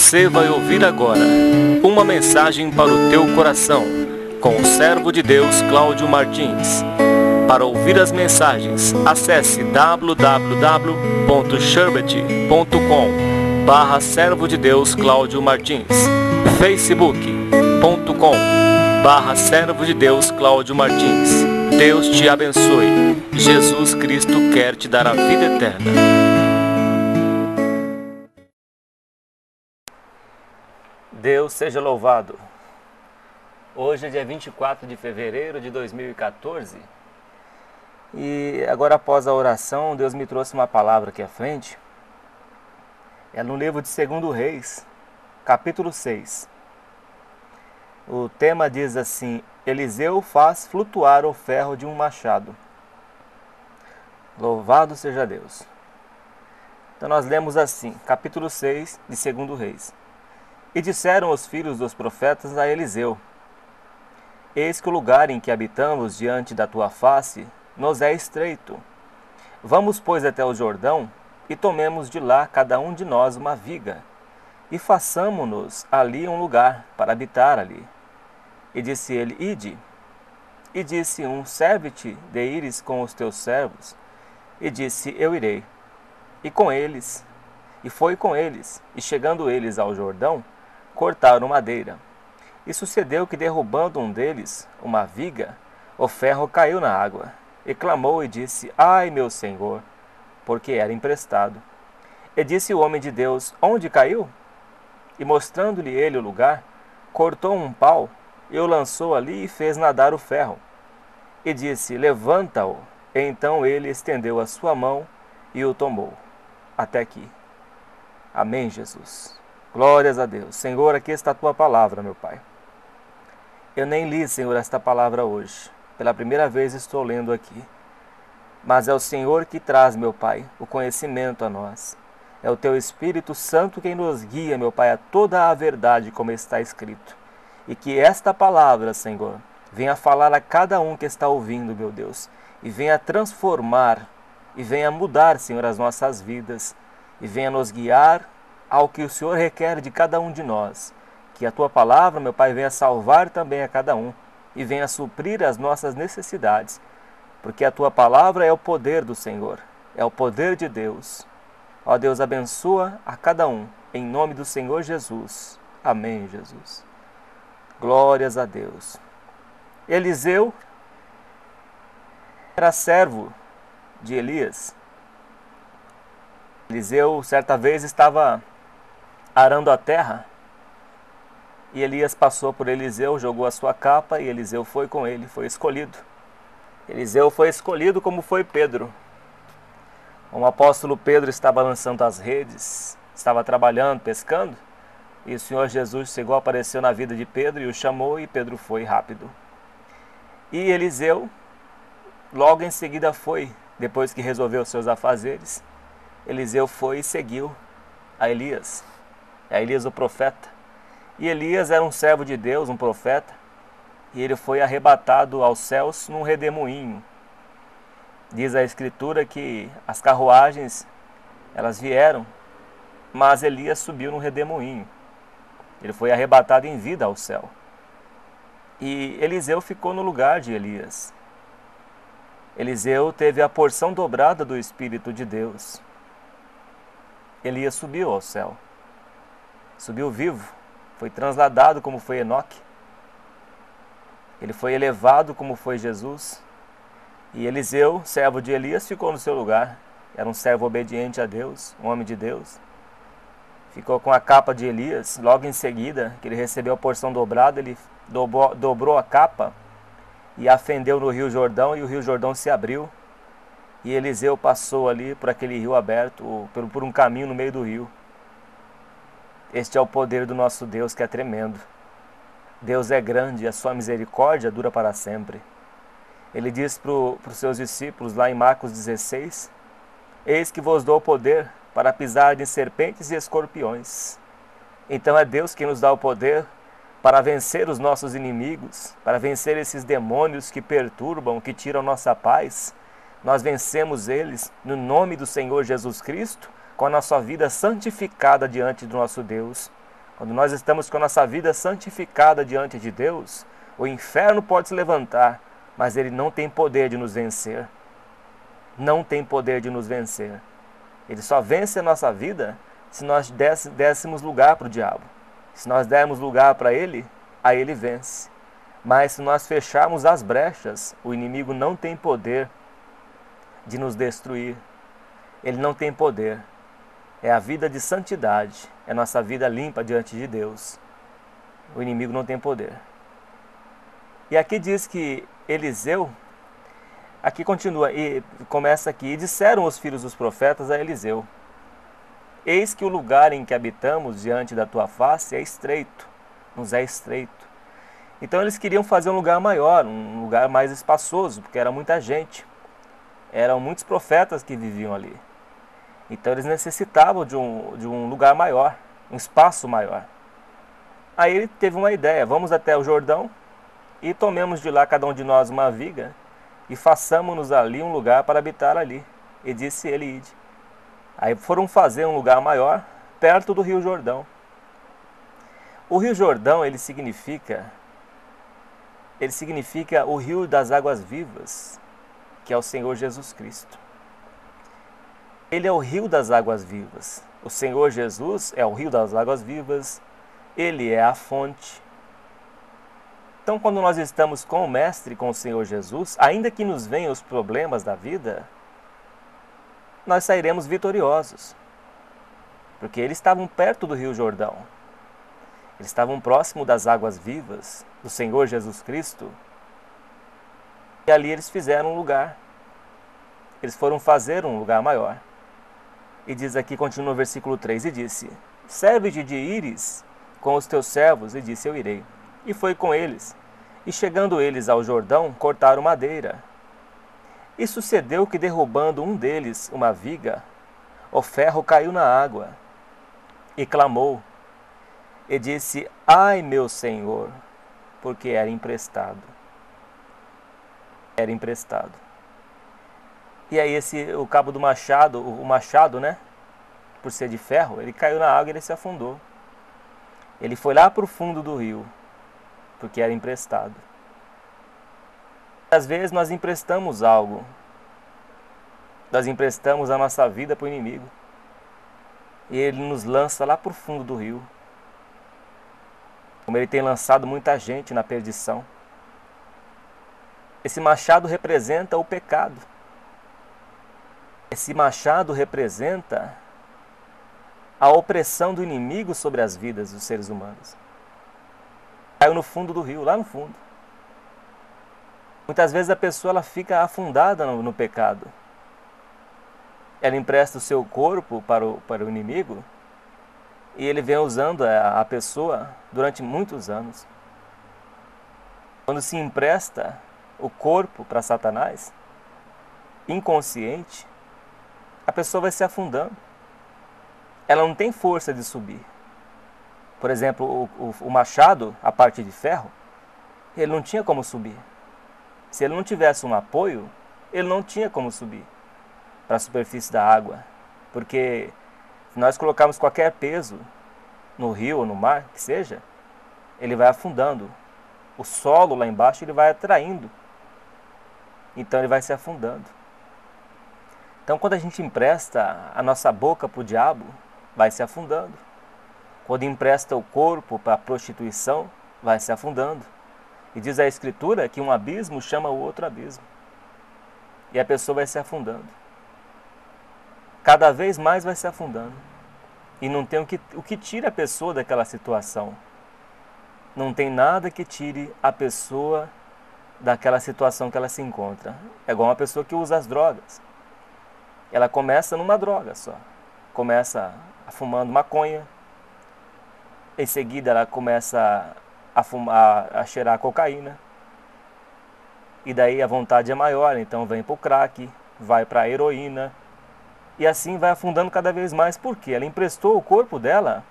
Você vai ouvir agora uma mensagem para o teu coração, com o servo de Deus Cláudio Martins. Para ouvir as mensagens, acesse www.sherbet.com/servo de Deus Cláudio Martins, facebook.com/servo de Deus Cláudio Martins. Deus te abençoe. Jesus Cristo quer te dar a vida eterna. Deus seja louvado. Hoje é dia 24 de fevereiro de 2014 e agora, após a oração, Deus me trouxe uma palavra aqui à frente. É no livro de 2 Reis, capítulo 6. O tema diz assim: Eliseu faz flutuar o ferro de um machado. Louvado seja Deus. Então nós lemos assim, capítulo 6 de 2 Reis. E disseram os filhos dos profetas a Eliseu: Eis que o lugar em que habitamos diante da tua face nos é estreito. Vamos, pois, até o Jordão, e tomemos de lá cada um de nós uma viga, e façamo-nos ali um lugar para habitar ali. E disse ele: Ide. E disse um: Serve-te de ires com os teus servos. E disse: Eu irei. E foi com eles, e chegando eles ao Jordão, cortaram madeira. E sucedeu que, derrubando um deles uma viga, o ferro caiu na água. E clamou e disse: Ai, meu senhor, porque era emprestado. E disse o homem de Deus: Onde caiu? E mostrando-lhe ele o lugar, cortou um pau e o lançou ali e fez nadar o ferro. E disse: Levanta-o. E então ele estendeu a sua mão e o tomou. Até aqui. Amém, Jesus. Glórias a Deus. Senhor, aqui está a tua palavra, meu Pai. Eu nem li, Senhor, esta palavra hoje. Pela primeira vez estou lendo aqui. Mas é o Senhor que traz, meu Pai, o conhecimento a nós. É o teu Espírito Santo quem nos guia, meu Pai, a toda a verdade como está escrito. E que esta palavra, Senhor, venha falar a cada um que está ouvindo, meu Deus. E venha transformar, e venha mudar, Senhor, as nossas vidas. E venha nos guiar ao que o Senhor requer de cada um de nós. Que a tua palavra, meu Pai, venha salvar também a cada um e venha suprir as nossas necessidades. Porque a tua palavra é o poder do Senhor, é o poder de Deus. Ó Deus, abençoa a cada um, em nome do Senhor Jesus. Amém, Jesus. Glórias a Deus. Eliseu era servo de Elias. Eliseu, certa vez, estava arando a terra, e Elias passou por Eliseu, jogou a sua capa, e Eliseu foi com ele, foi escolhido. Eliseu foi escolhido como foi Pedro. O apóstolo Pedro estava lançando as redes, estava trabalhando, pescando, e o Senhor Jesus chegou, apareceu na vida de Pedro e o chamou, e Pedro foi rápido. E Eliseu, logo em seguida foi, depois que resolveu seus afazeres, Eliseu foi e seguiu a Elias o profeta. E Elias era um servo de Deus, um profeta, e ele foi arrebatado aos céus num redemoinho. Diz a Escritura que as carruagens, elas vieram, mas Elias subiu num redemoinho. Ele foi arrebatado em vida ao céu. E Eliseu ficou no lugar de Elias. Eliseu teve a porção dobrada do Espírito de Deus. Elias subiu ao céu. Subiu vivo, foi transladado como foi Enoque. Ele foi elevado como foi Jesus. E Eliseu, servo de Elias, ficou no seu lugar. Era um servo obediente a Deus, um homem de Deus. Ficou com a capa de Elias. Logo em seguida, que ele recebeu a porção dobrada, ele dobrou a capa e a fendeu no Rio Jordão, e o Rio Jordão se abriu. E Eliseu passou ali por aquele rio aberto, por um caminho no meio do rio. Este é o poder do nosso Deus, que é tremendo. Deus é grande e a sua misericórdia dura para sempre. Ele diz para os seus discípulos, lá em Marcos 16, Eis que vos dou poder para pisar em serpentes e escorpiões. Então é Deus quem nos dá o poder para vencer os nossos inimigos, para vencer esses demônios que perturbam, que tiram nossa paz. Nós vencemos eles no nome do Senhor Jesus Cristo, com a nossa vida santificada diante do nosso Deus. Quando nós estamos com a nossa vida santificada diante de Deus, o inferno pode se levantar, mas ele não tem poder de nos vencer. Não tem poder de nos vencer. Ele só vence a nossa vida se nós dessemos lugar para o diabo. Se nós dermos lugar para ele, aí ele vence. Mas se nós fecharmos as brechas, o inimigo não tem poder de nos destruir. Ele não tem poder. É a vida de santidade, é a nossa vida limpa diante de Deus. O inimigo não tem poder. E aqui diz que Eliseu, aqui continua, e começa aqui, e disseram os filhos dos profetas a Eliseu: eis que o lugar em que habitamos diante da tua face é estreito, nos é estreito. Então eles queriam fazer um lugar maior, um lugar mais espaçoso, porque era muita gente. Eram muitos profetas que viviam ali. Então eles necessitavam de um lugar maior, um espaço maior. Aí ele teve uma ideia: vamos até o Jordão e tomemos de lá cada um de nós uma viga e façamos-nos ali um lugar para habitar ali. E disse ele: ide. Aí foram fazer um lugar maior perto do Rio Jordão. O Rio Jordão ele significa o rio das águas vivas, que é o Senhor Jesus Cristo. Ele é o rio das águas vivas. O Senhor Jesus é o rio das águas vivas. Ele é a fonte. Então, quando nós estamos com o Mestre, com o Senhor Jesus, ainda que nos venham os problemas da vida, nós sairemos vitoriosos. Porque eles estavam perto do Rio Jordão. Eles estavam próximo das águas vivas do Senhor Jesus Cristo. E ali eles fizeram um lugar. Eles foram fazer um lugar maior. E diz aqui, continua o versículo 3, e disse: serve-te de ires com os teus servos, e disse: eu irei. E foi com eles. E chegando eles ao Jordão, cortaram madeira. E sucedeu que, derrubando um deles uma viga, o ferro caiu na água. E clamou, e disse: ai, meu senhor, porque era emprestado. Era emprestado. E aí o cabo do machado, o machado, né, por ser de ferro, ele caiu na água e ele se afundou. Ele foi lá para o fundo do rio, porque era emprestado. Às vezes nós emprestamos algo. Nós emprestamos a nossa vida para o inimigo. E ele nos lança lá para o fundo do rio. Como ele tem lançado muita gente na perdição. Esse machado representa o pecado. Esse machado representa a opressão do inimigo sobre as vidas dos seres humanos. Caiu no fundo do rio, lá no fundo. Muitas vezes a pessoa ela fica afundada no pecado. Ela empresta o seu corpo para o inimigo e ele vem usando a pessoa durante muitos anos. Quando se empresta o corpo para Satanás, inconsciente, a pessoa vai se afundando. Ela não tem força de subir. Por exemplo, o machado, a parte de ferro, ele não tinha como subir. Se ele não tivesse um apoio, ele não tinha como subir para a superfície da água. Porque se nós colocarmos qualquer peso no rio ou no mar, que seja, ele vai afundando. O solo lá embaixo ele vai atraindo. Então ele vai se afundando. Então quando a gente empresta a nossa boca para o diabo, vai se afundando. Quando empresta o corpo para a prostituição, vai se afundando. E diz a Escritura que um abismo chama o outro abismo. E a pessoa vai se afundando. Cada vez mais vai se afundando. E não tem o que tire a pessoa daquela situação. Não tem nada que tire a pessoa daquela situação que ela se encontra. É igual uma pessoa que usa as drogas. Ela começa numa droga só. Começa fumando maconha. Em seguida ela começa a cheirar cocaína. E daí a vontade é maior, então vem para o crack, vai para a heroína. E assim vai afundando cada vez mais. Por quê? Ela emprestou o corpo dela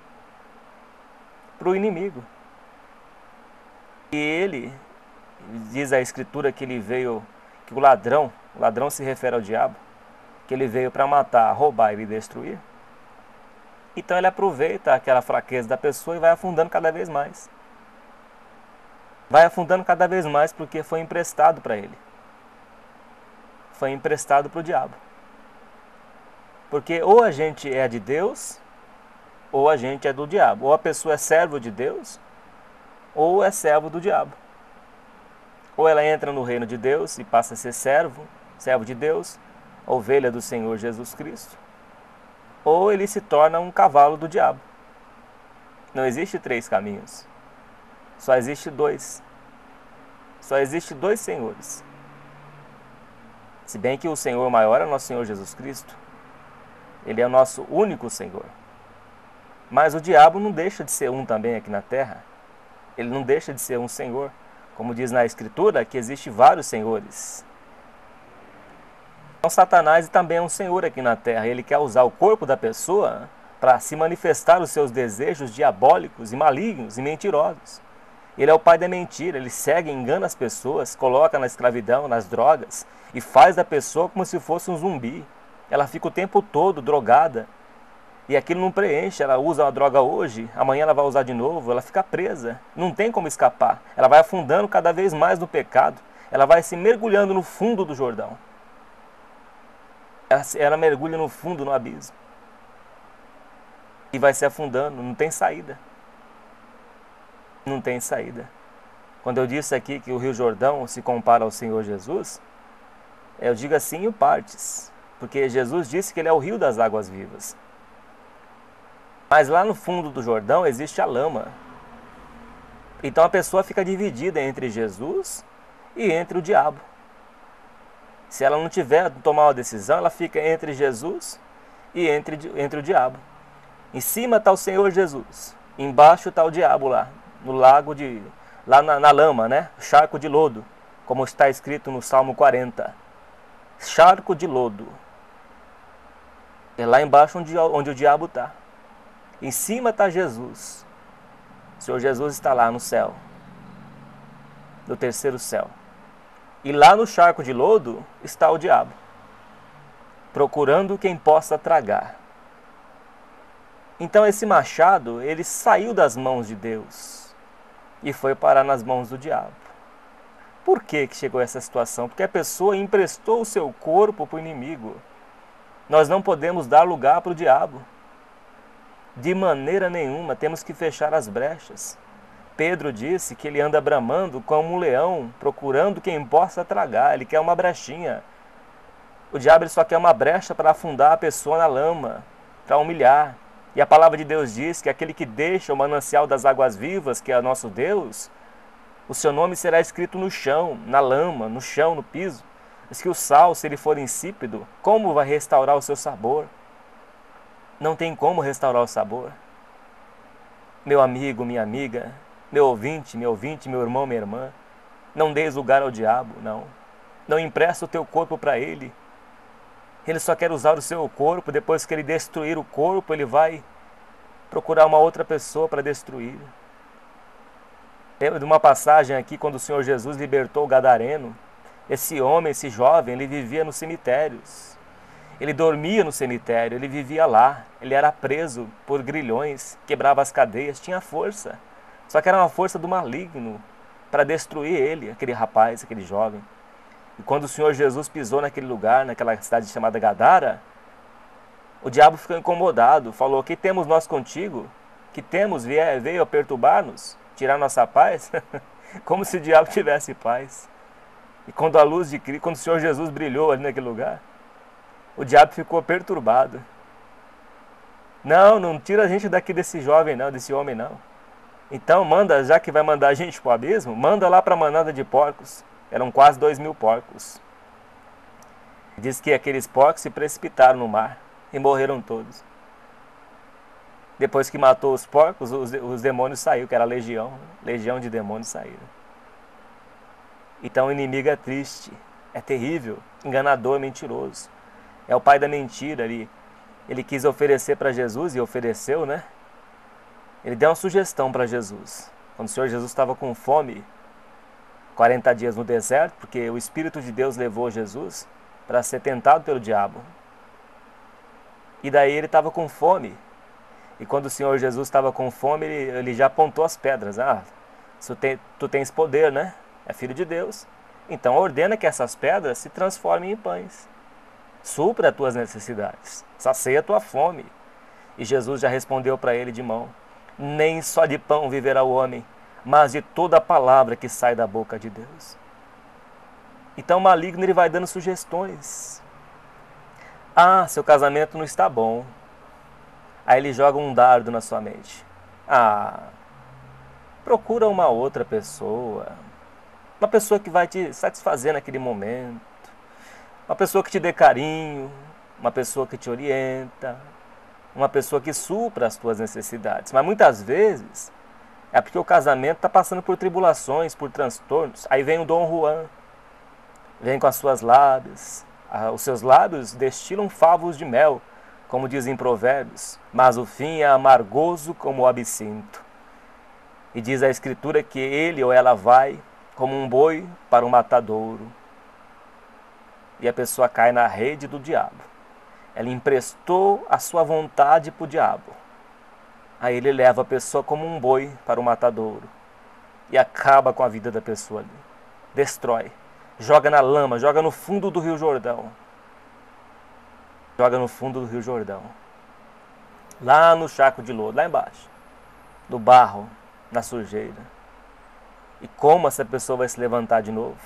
para o inimigo. E ele, diz a Escritura que ele veio, que o ladrão se refere ao diabo, que ele veio para matar, roubar e destruir. Então ele aproveita aquela fraqueza da pessoa e vai afundando cada vez mais. Vai afundando cada vez mais porque foi emprestado para ele. Foi emprestado para o diabo. Porque ou a gente é de Deus, ou a gente é do diabo. Ou a pessoa é servo de Deus, ou é servo do diabo. Ou ela entra no reino de Deus e passa a ser servo de Deus, ovelha do Senhor Jesus Cristo, ou ele se torna um cavalo do diabo. Não existe 3 caminhos. Só existe 2. Só existe 2 senhores. Se bem que o Senhor maior é o nosso Senhor Jesus Cristo. Ele é o nosso único Senhor. Mas o diabo não deixa de ser um também aqui na terra. Ele não deixa de ser um Senhor. Como diz na Escritura, que existe vários senhores. Então Satanás também é um senhor aqui na terra. Ele quer usar o corpo da pessoa para se manifestar os seus desejos diabólicos e malignos e mentirosos. Ele é o pai da mentira. Ele segue e engana as pessoas, coloca na escravidão, nas drogas e faz da pessoa como se fosse um zumbi. Ela fica o tempo todo drogada e aquilo não preenche. Ela usa uma droga hoje, amanhã ela vai usar de novo, ela fica presa. Não tem como escapar. Ela vai afundando cada vez mais no pecado. Ela vai se mergulhando no fundo do Jordão. Ela mergulha no fundo, no abismo. E vai se afundando, não tem saída. Não tem saída. Quando eu disse aqui que o Rio Jordão se compara ao Senhor Jesus, eu digo assim em partes. Porque Jesus disse que ele é o rio das águas vivas. Mas lá no fundo do Jordão existe a lama. Então a pessoa fica dividida entre Jesus e entre o diabo. Se ela não tiver tomar uma decisão, ela fica entre Jesus e entre o diabo. Em cima está o Senhor Jesus. Embaixo está o diabo lá, no lago lá na lama, né? Charco de lodo, como está escrito no Salmo 40. Charco de lodo. É lá embaixo onde o diabo está. Em cima está Jesus. O Senhor Jesus está lá no céu, no terceiro céu. E lá no charco de lodo está o diabo, procurando quem possa tragar. Então esse machado, ele saiu das mãos de Deus e foi parar nas mãos do diabo. Por que chegou a essa situação? Porque a pessoa emprestou o seu corpo para o inimigo. Nós não podemos dar lugar para o diabo. De maneira nenhuma, temos que fechar as brechas. Pedro disse que ele anda bramando como um leão, procurando quem possa tragar. Ele quer uma brechinha. O diabo ele só quer uma brecha para afundar a pessoa na lama, para humilhar. E a palavra de Deus diz que aquele que deixa o manancial das águas vivas, que é nosso Deus, o seu nome será escrito no chão, na lama, no chão, no piso. Diz que o sal, se ele for insípido, como vai restaurar o seu sabor? Não tem como restaurar o sabor. Meu amigo, minha amiga, meu ouvinte, meu irmão, minha irmã, não deis lugar ao diabo, não. Não empresta o teu corpo para ele. Ele só quer usar o seu corpo. Depois que ele destruir o corpo, ele vai procurar uma outra pessoa para destruir. Lembra de uma passagem aqui, quando o Senhor Jesus libertou o gadareno. Esse homem, esse jovem, ele vivia nos cemitérios. Ele dormia no cemitério, ele vivia lá. Ele era preso por grilhões, quebrava as cadeias, tinha força. Só que era uma força do maligno para destruir ele, aquele rapaz, aquele jovem. E quando o Senhor Jesus pisou naquele lugar, naquela cidade chamada Gadara, o diabo ficou incomodado, falou: que temos nós contigo? Que temos? Veio a perturbar-nos, tirar nossa paz? Como se o diabo tivesse paz. E quando a luz de Cristo, quando o Senhor Jesus brilhou ali naquele lugar, o diabo ficou perturbado. Não tira a gente daqui desse jovem não, desse homem não. Então manda, já que vai mandar a gente para o abismo, manda lá para a manada de porcos. Eram quase 2.000 porcos. Diz que aqueles porcos se precipitaram no mar e morreram todos. Depois que matou os porcos, os demônios saíram, que era a legião de demônios saíram. Então o inimigo é triste, é terrível, enganador, mentiroso. É o pai da mentira. Ele quis oferecer para Jesus e ofereceu, né? Ele deu uma sugestão para Jesus. Quando o Senhor Jesus estava com fome, 40 dias no deserto, porque o Espírito de Deus levou Jesus para ser tentado pelo diabo. E daí ele estava com fome. E quando o Senhor Jesus estava com fome, ele já apontou as pedras. Ah, tu tens poder, né? É filho de Deus. Então ordena que essas pedras se transformem em pães. Supra as tuas necessidades. Sacia a tua fome. E Jesus já respondeu para ele de mão: nem só de pão viverá o homem, mas de toda a palavra que sai da boca de Deus. Então o maligno ele vai dando sugestões. Ah, seu casamento não está bom. Aí ele joga um dardo na sua mente. Ah, procura uma outra pessoa. Uma pessoa que vai te satisfazer naquele momento. Uma pessoa que te dê carinho. Uma pessoa que te orienta. Uma pessoa que supra as tuas necessidades. Mas muitas vezes é porque o casamento está passando por tribulações, por transtornos. Aí vem o Dom Juan. Vem com as suas lábias. Os seus lábios destilam favos de mel, como dizem Provérbios, mas o fim é amargoso como o absinto. E diz a Escritura que ele ou ela vai como um boi para o matadouro. E a pessoa cai na rede do diabo. Ela emprestou a sua vontade para o diabo. Aí ele leva a pessoa como um boi para o matadouro. E acaba com a vida da pessoa ali. Destrói. Joga na lama, joga no fundo do Rio Jordão. Joga no fundo do Rio Jordão. Lá no charco de lodo, lá embaixo. No barro, na sujeira. E como essa pessoa vai se levantar de novo?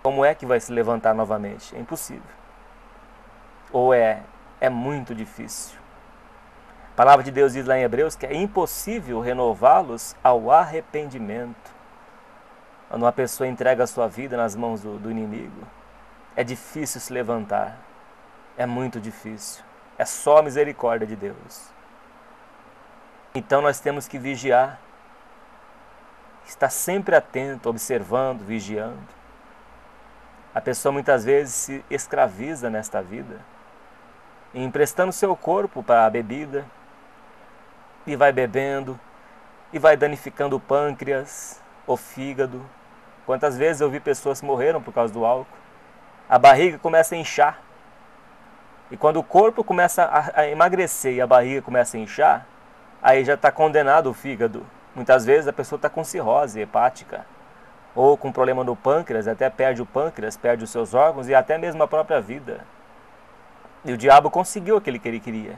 Como é que vai se levantar novamente? É impossível. Ou é muito difícil. A palavra de Deus diz lá em Hebreus que é impossível renová-los ao arrependimento. Quando uma pessoa entrega a sua vida nas mãos do inimigo, é difícil se levantar. É muito difícil. É só a misericórdia de Deus. Então nós temos que vigiar. Estar sempre atento, observando, vigiando. A pessoa muitas vezes se escraviza nesta vida, emprestando seu corpo para a bebida, e vai bebendo, e vai danificando o pâncreas, o fígado. Quantas vezes eu vi pessoas que morreram por causa do álcool? A barriga começa a inchar. E quando o corpo começa a emagrecer e a barriga começa a inchar, aí já está condenado o fígado. Muitas vezes a pessoa está com cirrose hepática, ou com problema no pâncreas, até perde o pâncreas, perde os seus órgãos e até mesmo a própria vida. E o diabo conseguiu aquilo que ele queria.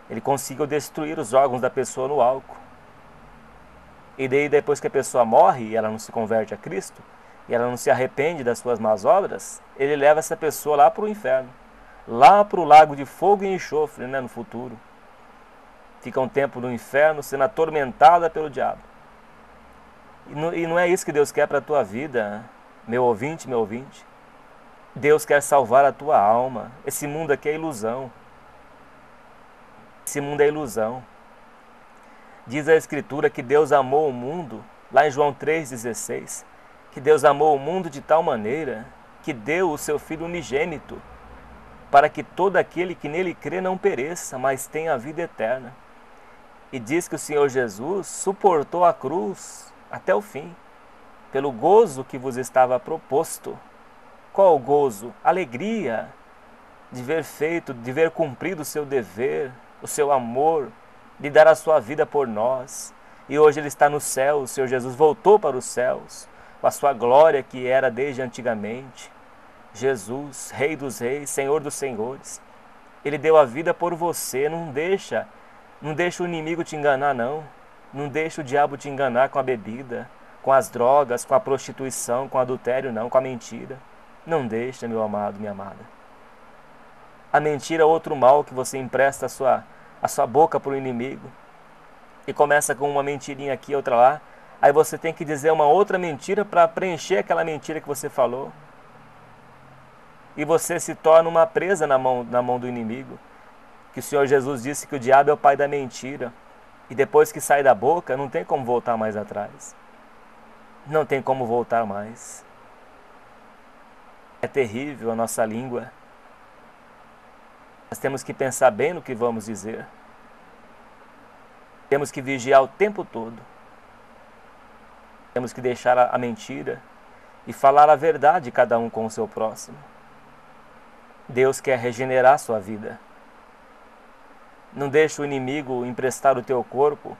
Ele conseguiu destruir os órgãos da pessoa no álcool. E daí depois que a pessoa morre e ela não se converte a Cristo, e ela não se arrepende das suas más obras, ele leva essa pessoa lá para o inferno. Lá para o lago de fogo e enxofre, né, no futuro. Fica um tempo no inferno sendo atormentada pelo diabo. E não é isso que Deus quer para a tua vida, meu ouvinte, meu ouvinte. Deus quer salvar a tua alma. Esse mundo aqui é ilusão. Esse mundo é ilusão. Diz a Escritura que Deus amou o mundo, lá em João 3,16, que Deus amou o mundo de tal maneira que deu o seu Filho unigênito, para que todo aquele que nele crê não pereça, mas tenha a vida eterna. E diz que o Senhor Jesus suportou a cruz até o fim, pelo gozo que vos estava proposto. Qual o gozo? Alegria de ver feito, de ver cumprido o seu dever, o seu amor, de dar a sua vida por nós. E hoje Ele está no céu, o Senhor Jesus voltou para os céus, com a sua glória que era desde antigamente. Jesus, Rei dos Reis, Senhor dos Senhores, Ele deu a vida por você. Não deixa o inimigo te enganar, não. Não deixa o diabo te enganar com a bebida, com as drogas, com a prostituição, com o adultério, não, com a mentira. Não deixa, meu amado, minha amada. A mentira é outro mal que você empresta a sua boca para o inimigo. E começa com uma mentirinha aqui, outra lá. Aí você tem que dizer uma outra mentira para preencher aquela mentira que você falou. E você se torna uma presa na mão do inimigo. Que o Senhor Jesus disse que o diabo é o pai da mentira. E depois que sai da boca, não tem como voltar mais atrás. Não tem como voltar mais. É terrível a nossa língua. Nós temos que pensar bem no que vamos dizer. Temos que vigiar o tempo todo. Temos que deixar a mentira e falar a verdade, cada um com o seu próximo. Deus quer regenerar a sua vida. Não deixe o inimigo emprestar o teu corpo,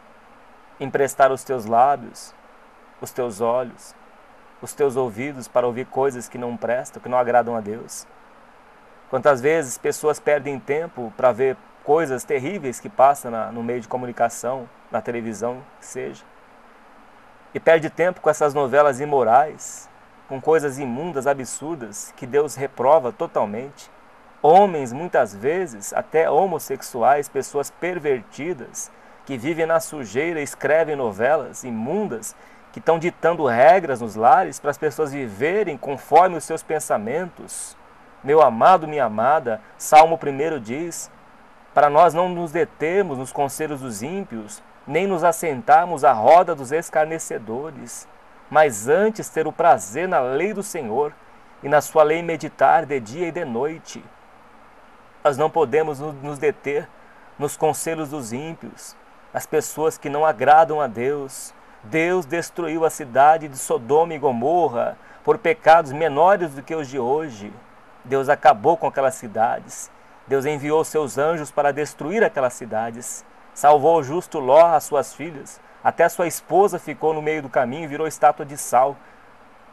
emprestar os teus lábios, os teus olhos, os teus ouvidos para ouvir coisas que não prestam, que não agradam a Deus. Quantas vezes pessoas perdem tempo para ver coisas terríveis que passam no meio de comunicação, na televisão, que seja. E perde tempo com essas novelas imorais, com coisas imundas, absurdas, que Deus reprova totalmente. Homens, muitas vezes, até homossexuais, pessoas pervertidas, que vivem na sujeira, escrevem novelas imundas, que estão ditando regras nos lares para as pessoas viverem conforme os seus pensamentos. Meu amado, minha amada, Salmo 1 diz, para nós não nos determos nos conselhos dos ímpios, nem nos assentarmos à roda dos escarnecedores, mas antes ter o prazer na lei do Senhor e na sua lei meditar de dia e de noite. Nós não podemos nos deter nos conselhos dos ímpios, as pessoas que não agradam a Deus. Deus destruiu a cidade de Sodoma e Gomorra por pecados menores do que os de hoje. Deus acabou com aquelas cidades. Deus enviou seus anjos para destruir aquelas cidades. Salvou o justo Ló, as suas filhas. Até sua esposa ficou no meio do caminho e virou estátua de sal.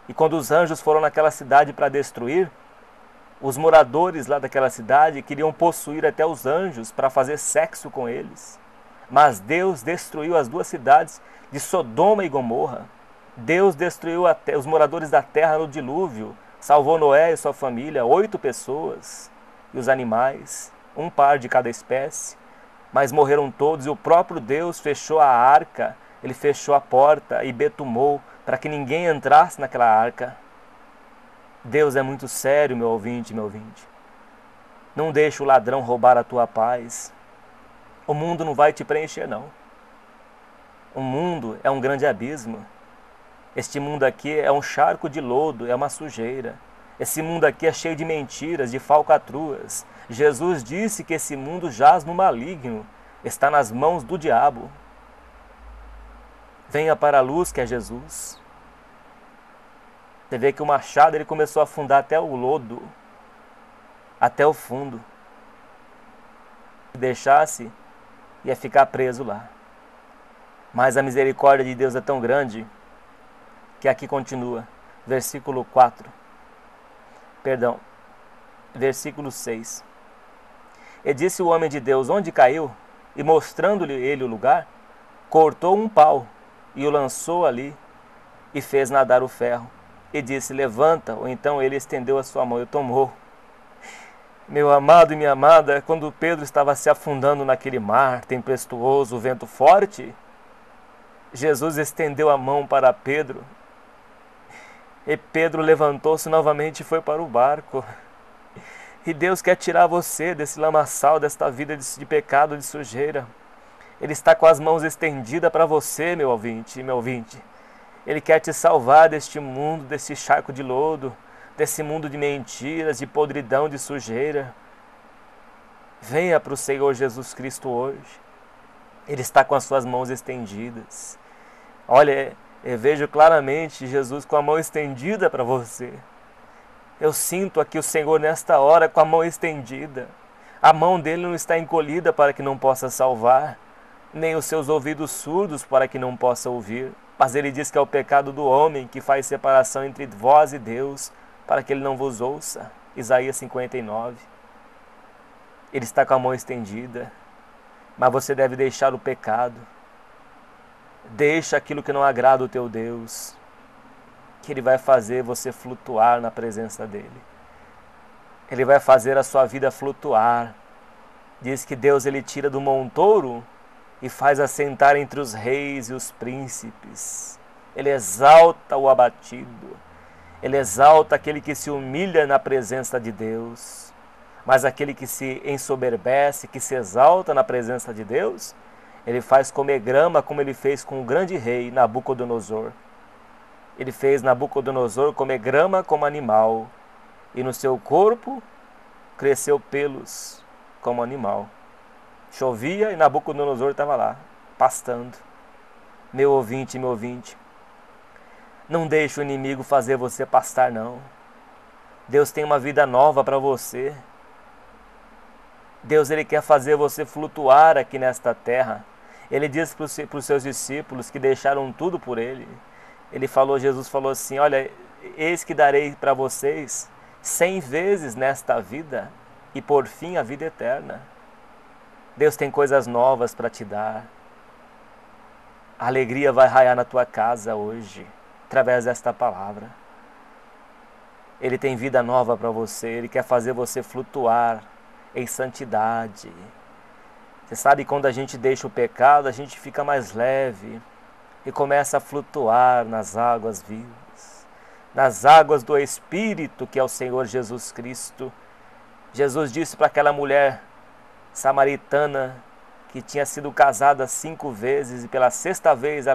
E quando os anjos foram naquela cidade para destruir, os moradores lá daquela cidade queriam possuir até os anjos para fazer sexo com eles. Mas Deus destruiu as duas cidades de Sodoma e Gomorra. Deus destruiu até os moradores da terra no dilúvio. Salvou Noé e sua família, 8 pessoas. E os animais, um par de cada espécie. Mas morreram todos e o próprio Deus fechou a arca. Ele fechou a porta e betumou para que ninguém entrasse naquela arca. Deus é muito sério, meu ouvinte, meu ouvinte. Não deixe o ladrão roubar a tua paz. O mundo não vai te preencher, não. O mundo é um grande abismo. Este mundo aqui é um charco de lodo, é uma sujeira. Esse mundo aqui é cheio de mentiras, de falcatruas. Jesus disse que esse mundo jaz no maligno, está nas mãos do diabo. Venha para a luz que é Jesus. Você vê que o machado ele começou a afundar até o lodo, até o fundo. Se deixasse, ia ficar preso lá. Mas a misericórdia de Deus é tão grande que aqui continua, versículo 4. Perdão, versículo 6. E disse o homem de Deus, onde caiu? E mostrando-lhe ele o lugar, cortou um pau e o lançou ali e fez nadar o ferro. E disse, levanta, ou então ele estendeu a sua mão e o tomou. Meu amado e minha amada, quando Pedro estava se afundando naquele mar tempestuoso, vento forte, Jesus estendeu a mão para Pedro. E Pedro levantou-se novamente e foi para o barco. E Deus quer tirar você desse lamaçal, desta vida de pecado, de sujeira. Ele está com as mãos estendidas para você, meu ouvinte, meu ouvinte. Ele quer te salvar deste mundo, desse charco de lodo, desse mundo de mentiras, de podridão, de sujeira. Venha para o Senhor Jesus Cristo hoje. Ele está com as suas mãos estendidas. Olha, eu vejo claramente Jesus com a mão estendida para você. Eu sinto aqui o Senhor nesta hora com a mão estendida. A mão dele não está encolhida para que não possa salvar, nem os seus ouvidos surdos para que não possa ouvir. Mas ele diz que é o pecado do homem que faz separação entre vós e Deus, para que ele não vos ouça. Isaías 59. Ele está com a mão estendida, mas você deve deixar o pecado. Deixa aquilo que não agrada o teu Deus, que ele vai fazer você flutuar na presença dele. Ele vai fazer a sua vida flutuar. Diz que Deus ele tira do montouro e faz assentar entre os reis e os príncipes. Ele exalta o abatido. Ele exalta aquele que se humilha na presença de Deus. Mas aquele que se ensoberbece, que se exalta na presença de Deus, ele faz comer grama como ele fez com o grande rei Nabucodonosor. Ele fez Nabucodonosor comer grama como animal. E no seu corpo cresceu pelos como animal. Chovia e Nabucodonosor estava lá, pastando. Meu ouvinte, meu ouvinte, não deixe o inimigo fazer você pastar, não. Deus tem uma vida nova para você. Deus, Ele quer fazer você flutuar aqui nesta terra. Ele disse para os seus discípulos que deixaram tudo por Ele. Jesus falou assim, olha, eis que darei para vocês 100 vezes nesta vida e por fim a vida eterna. Deus tem coisas novas para te dar. A alegria vai raiar na tua casa hoje, através desta palavra. Ele tem vida nova para você, Ele quer fazer você flutuar em santidade. Você sabe, quando a gente deixa o pecado, a gente fica mais leve e começa a flutuar nas águas vivas, nas águas do Espírito, que é o Senhor Jesus Cristo. Jesus disse para aquela mulher samaritana que tinha sido casada 5 vezes e pela 6ª vez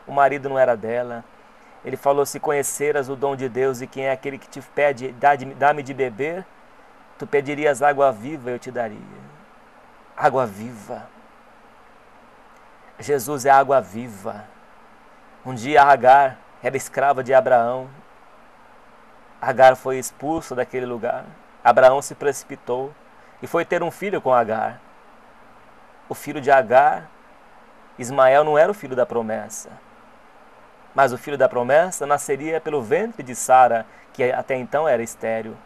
o marido não era dela. Ele falou, se conheceras o dom de Deus e quem é aquele que te pede, dá-me de beber, tu pedirias água viva e eu te daria. Água viva. Jesus é água viva. Um dia Agar era escrava de Abraão. Agar foi expulsa daquele lugar. Abraão se precipitou e foi ter um filho com Agar. O filho de Agar, Ismael, não era o filho da promessa. Mas o filho da promessa nasceria pelo ventre de Sara, que até então era estéril.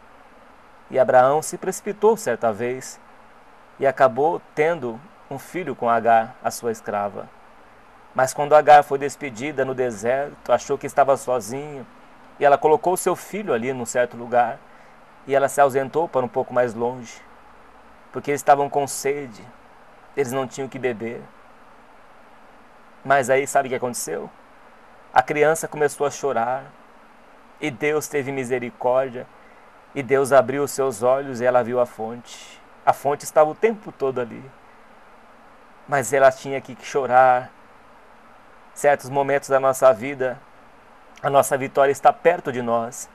E Abraão se precipitou certa vez e acabou tendo um filho com Agar, a sua escrava. Mas quando Agar foi despedida no deserto, achou que estava sozinha, e ela colocou seu filho ali num certo lugar, e ela se ausentou para um pouco mais longe, porque eles estavam com sede, eles não tinham que beber. Mas aí sabe o que aconteceu? A criança começou a chorar, e Deus teve misericórdia, e Deus abriu os seus olhos e ela viu a fonte. A fonte estava o tempo todo ali. Mas ela tinha que chorar. Certos momentos da nossa vida, a nossa vitória está perto de nós.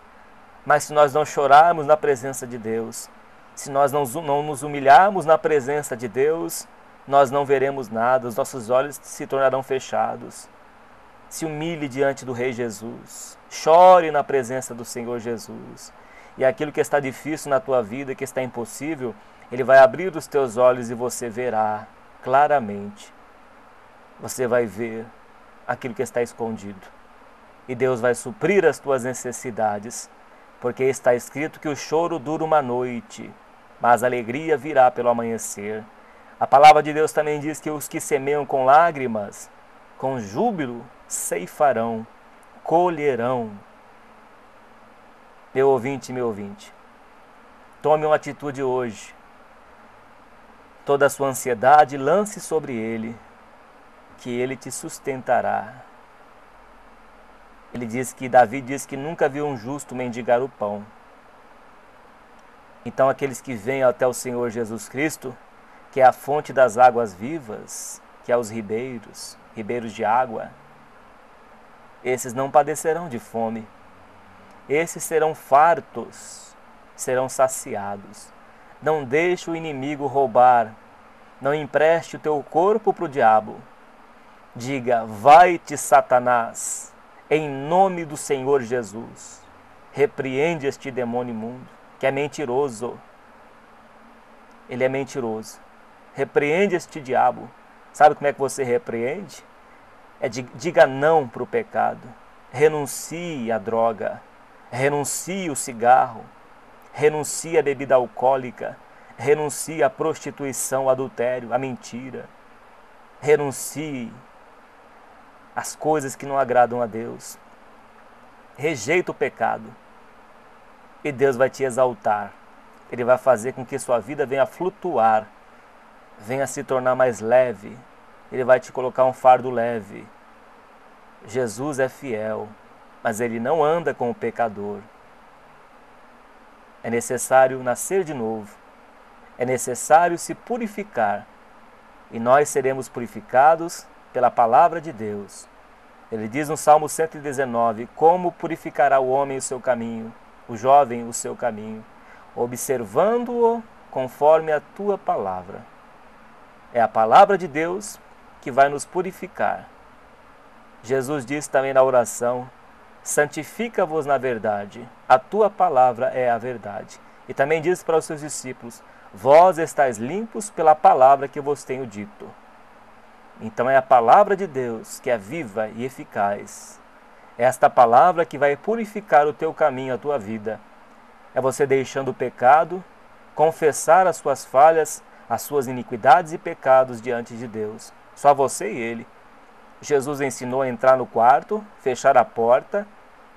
Mas se nós não chorarmos na presença de Deus, se nós não nos humilharmos na presença de Deus, nós não veremos nada, os nossos olhos se tornarão fechados. Se humilhe diante do Rei Jesus. Chore na presença do Senhor Jesus. E aquilo que está difícil na tua vida, que está impossível, Ele vai abrir os teus olhos e você verá claramente. Você vai ver aquilo que está escondido. E Deus vai suprir as tuas necessidades, porque está escrito que o choro dura uma noite, mas a alegria virá pelo amanhecer. A palavra de Deus também diz que os que semeiam com lágrimas, com júbilo, ceifarão, colherão. Meu ouvinte, tome uma atitude hoje. Toda a sua ansiedade lance sobre Ele, que Ele te sustentará. Davi diz que nunca viu um justo mendigar o pão. Então aqueles que vêm até o Senhor Jesus Cristo, que é a fonte das águas vivas, que é os ribeiros de água, esses não padecerão de fome. Esses serão fartos, serão saciados. Não deixe o inimigo roubar. Não empreste o teu corpo para o diabo. Diga, vai-te, Satanás, em nome do Senhor Jesus. Repreende este demônio imundo, que é mentiroso. Ele é mentiroso. Repreende este diabo. Sabe como é que você repreende? Diga não para o pecado. Renuncie à droga. Renuncie ao cigarro. Renuncie à bebida alcoólica. Renuncie à prostituição, ao adultério, à mentira. Renuncie às coisas que não agradam a Deus. Rejeita o pecado. E Deus vai te exaltar. Ele vai fazer com que sua vida venha flutuar, venha se tornar mais leve. Ele vai te colocar um fardo leve. Jesus é fiel, mas Ele não anda com o pecador. É necessário nascer de novo. É necessário se purificar. E nós seremos purificados pela palavra de Deus. Ele diz no Salmo 119, como purificará o homem o seu caminho, o jovem o seu caminho, observando-o conforme a tua palavra. É a palavra de Deus que vai nos purificar. Jesus disse também na oração, santifica-vos na verdade, a tua palavra é a verdade. E também disse para os seus discípulos: vós estáis limpos pela palavra que vos tenho dito. Então é a palavra de Deus que é viva e eficaz. É esta palavra que vai purificar o teu caminho, a tua vida. É você deixando o pecado, confessar as suas falhas, as suas iniquidades e pecados diante de Deus. Só você e Ele. Jesus ensinou a entrar no quarto, fechar a porta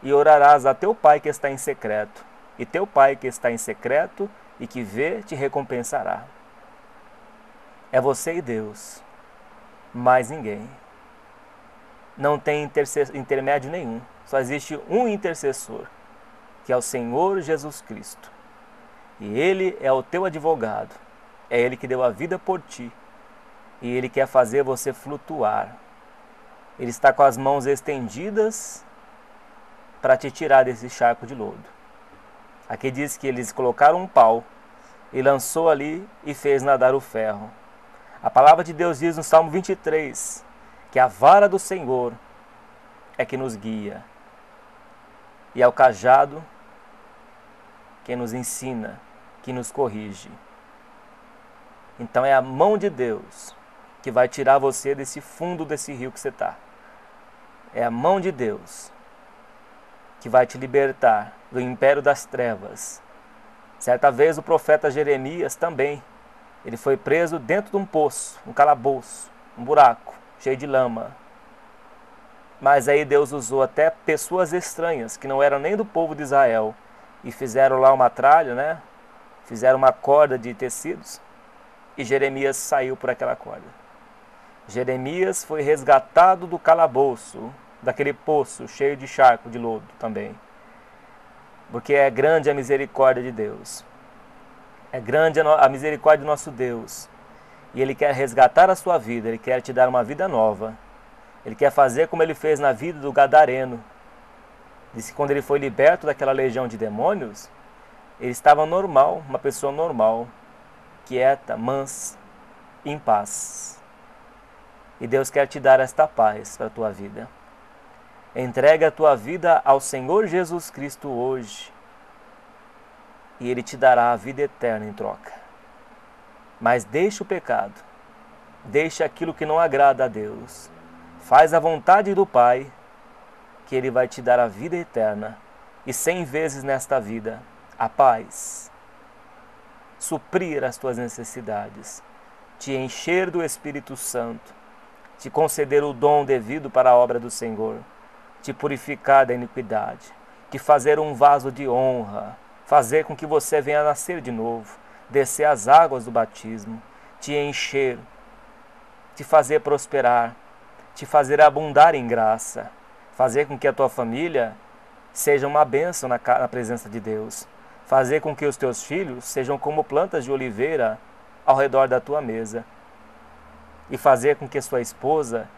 e orarás a teu Pai que está em secreto. E teu Pai que está em secreto e que vê, te recompensará. É você e Deus, mais ninguém. Não tem intermédio nenhum, só existe um intercessor, que é o Senhor Jesus Cristo. E Ele é o teu advogado, é Ele que deu a vida por ti, e Ele quer fazer você flutuar. Ele está com as mãos estendidas para te tirar desse charco de lodo. Aqui diz que eles colocaram um pau e lançou ali e fez nadar o ferro. A palavra de Deus diz no Salmo 23 que a vara do Senhor é que nos guia e é o cajado que nos ensina, que nos corrige. Então é a mão de Deus que vai tirar você desse fundo desse rio que você está. É a mão de Deus que vai te libertar do império das trevas. Certa vez o profeta Jeremias também, ele foi preso dentro de um poço, um calabouço, um buraco, cheio de lama. Mas aí Deus usou até pessoas estranhas, que não eram nem do povo de Israel, e fizeram lá uma tralha, né? Fizeram uma corda de tecidos, e Jeremias saiu por aquela corda. Jeremias foi resgatado do calabouço, daquele poço cheio de charco, de lodo também. Porque é grande a misericórdia de Deus. É grande a misericórdia do nosso Deus. E Ele quer resgatar a sua vida, Ele quer te dar uma vida nova. Ele quer fazer como Ele fez na vida do Gadareno. Diz que quando ele foi liberto daquela legião de demônios, ele estava normal, uma pessoa normal, quieta, mansa, em paz. E Deus quer te dar esta paz para a tua vida. Entregue a tua vida ao Senhor Jesus Cristo hoje, e Ele te dará a vida eterna em troca. Mas deixa o pecado, deixa aquilo que não agrada a Deus, faz a vontade do Pai, que Ele vai te dar a vida eterna, e 100 vezes nesta vida, a paz, suprir as tuas necessidades, te encher do Espírito Santo, te conceder o dom devido para a obra do Senhor, te purificar da iniquidade, te fazer um vaso de honra, fazer com que você venha nascer de novo, descer as águas do batismo, te encher, te fazer prosperar, te fazer abundar em graça, fazer com que a tua família seja uma bênção na presença de Deus, fazer com que os teus filhos sejam como plantas de oliveira ao redor da tua mesa, e fazer com que sua esposa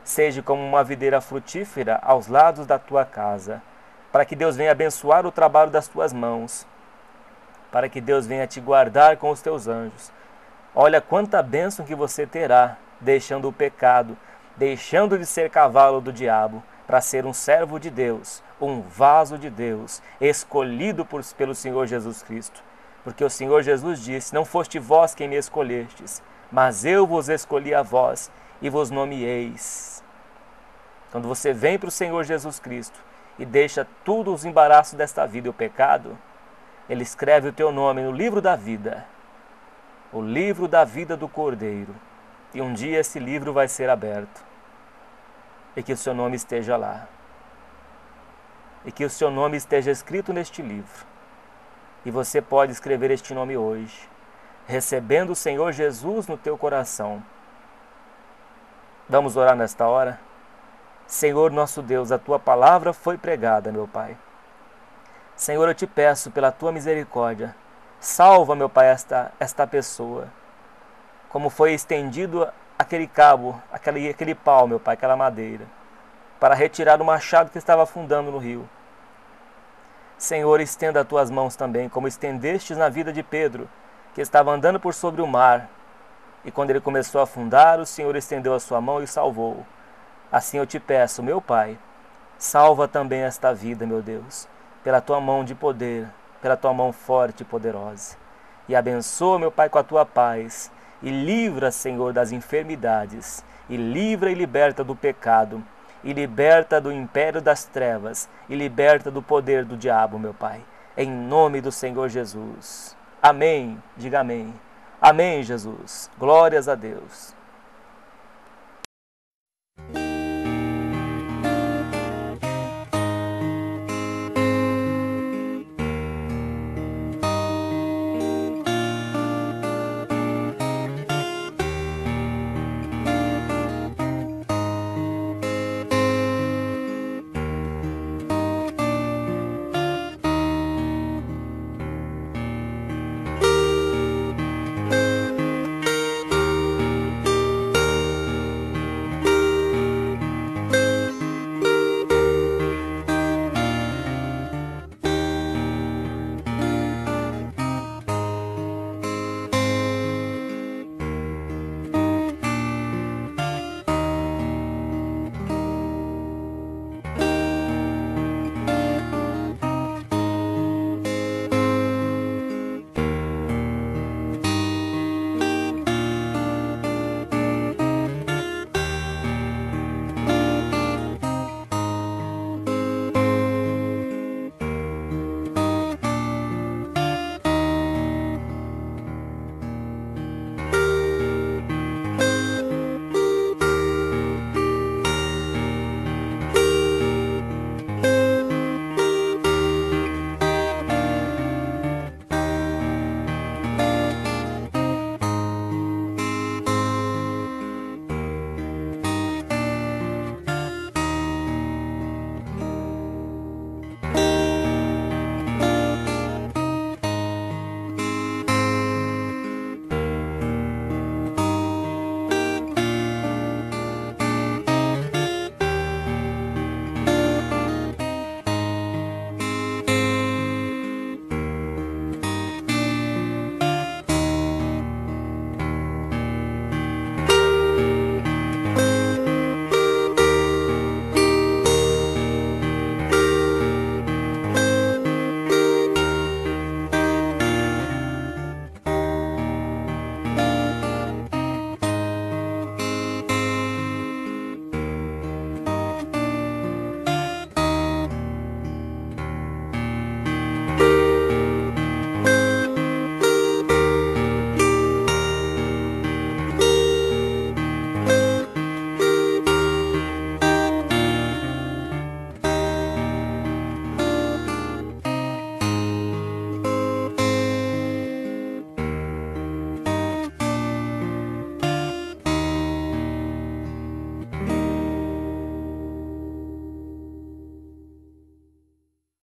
seja como uma videira frutífera aos lados da tua casa, para que Deus venha abençoar o trabalho das tuas mãos, para que Deus venha te guardar com os teus anjos. Olha quanta bênção que você terá, deixando o pecado, deixando de ser cavalo do diabo, para ser um servo de Deus, um vaso de Deus, escolhido pelo Senhor Jesus Cristo. Porque o Senhor Jesus disse: não foste vós quem me escolhestes, mas eu vos escolhi a vós e vos nomeeis. Quando você vem para o Senhor Jesus Cristo e deixa tudo os embaraços desta vida e o pecado, Ele escreve o teu nome no livro da vida, o livro da vida do Cordeiro. E um dia esse livro vai ser aberto, e que o seu nome esteja lá, e que o seu nome esteja escrito neste livro. E você pode escrever este nome hoje, recebendo o Senhor Jesus no teu coração. Vamos orar nesta hora? Senhor nosso Deus, a Tua palavra foi pregada, meu Pai. Senhor, eu te peço pela Tua misericórdia, salva, meu Pai, esta pessoa. Como foi estendido aquele cabo, aquele pau, meu Pai, aquela madeira, para retirar o machado que estava afundando no rio. Senhor, estenda as Tuas mãos também, como estendestes na vida de Pedro, que estava andando por sobre o mar, e quando ele começou a afundar, o Senhor estendeu a sua mão e salvou-o. Assim eu te peço, meu Pai, salva também esta vida, meu Deus, pela Tua mão de poder, pela tua mão forte e poderosa. E abençoa, meu Pai, com a tua paz. E livra, Senhor, das enfermidades. E livra e liberta do pecado. E liberta do império das trevas. E liberta do poder do diabo, meu Pai. Em nome do Senhor Jesus. Amém. Diga amém. Amém, Jesus. Glórias a Deus.